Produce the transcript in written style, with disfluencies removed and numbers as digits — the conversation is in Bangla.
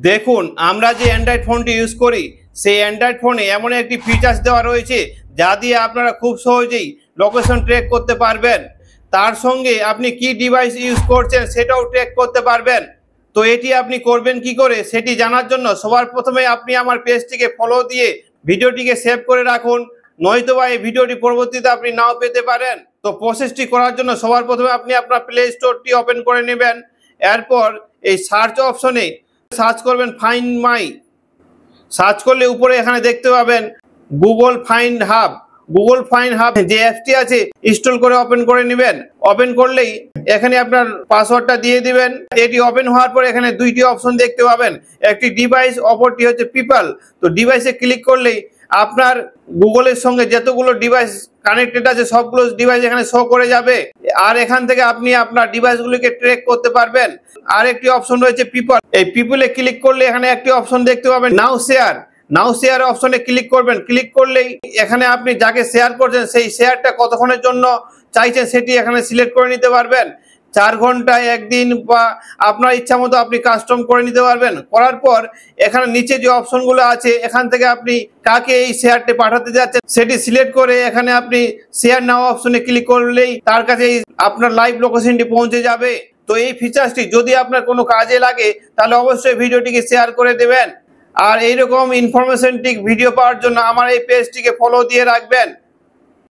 দেখুন, আমরা যে অ্যান্ড্রয়েড ফোনটি ইউজ করি সেই অ্যান্ড্রয়েড ফোনে এমন একটি ফিচার্স দেওয়া রয়েছে যা দিয়ে আপনারা খুব সহজেই লোকেশন ট্র্যাক করতে পারবেন। তার সঙ্গে আপনি কি ডিভাইস ইউজ করছেন সেটাও ট্র্যাক করতে পারবেন। তো এটি আপনি করবেন কি করে সেটি জানার জন্য সবার প্রথমে আপনি আমার পেজটিকে ফলো দিয়ে ভিডিওটিকে সেভ করে রাখুন, নয়তোবা এই ভিডিওটি পরবর্তীতে আপনি নাও পেতে পারেন। তো প্রসেসটি করার জন্য সবার প্রথমে আপনি আপনার প্লে স্টোরটি ওপেন করে নেবেন। এরপর এই সার্চ অপশনে সার্চ করবেন ফাইন্ড মাই। সার্চ করলে উপরে এখানে দেখতে পাবেন Google find hub. Google find hub যে অ্যাপটি আছে ইনস্টল করে ওপেন করে নেবেন। ওপেন করলেই এখানে আপনার পাসওয়ার্ডটা দিয়ে দিবেন। এটি ওপেন হওয়ার পর এখানে দুইটি অপশন দেখতে পাবেন, একটি ডিভাইস, অপরটি হচ্ছে পিপল। তো ডিভাইসে ক্লিক করলেই আপনার গুগলের সঙ্গে যতগুলো ডিভাইস কানেক্টেড আছে সবগুলো ডিভাইস এখানে শো করে যাবে, আর এখান থেকে আপনি আপনার ডিভাইসগুলিকে ট্র্যাক করতে পারবেন। আর একটি অপশন রয়েছে পিপল। এই পিপলে ক্লিক করলে এখানে একটি অপশন দেখতে পাবেন নাও শেয়ার। নাও শেয়ার অপশনে ক্লিক করবেন। ক্লিক করলেই এখানে আপনি যাকে শেয়ার করছেন সেই শেয়ারটা কতক্ষণের জন্য চাইছেন সেটি এখানে সিলেক্ট করে নিতে পারবেন। 4 ঘন্টা, একদিন, বা আপনার ইচ্ছা মতো আপনি কাস্টম করে নিতে পারবেন। করার পর এখানে নিচে যে অপশনগুলো আছে এখান থেকে আপনি কাকে এই শেয়ারটি পাঠাতে যাচ্ছেন সেটি সিলেক্ট করে এখানে আপনি শেয়ার নাও অপশনে ক্লিক করলেই তার কাছে আপনার লাইভ লোকেশনটি পৌঁছে যাবে। তো এই ফিচার্সটি যদি আপনার কোনো কাজে লাগে তাহলে অবশ্যই ভিডিওটিকে শেয়ার করে দেবেন। আর এইরকম ইনফরমেশনটিক ভিডিও পাওয়ার জন্য আমার এই পেজটিকে ফলো দিয়ে রাখবেন।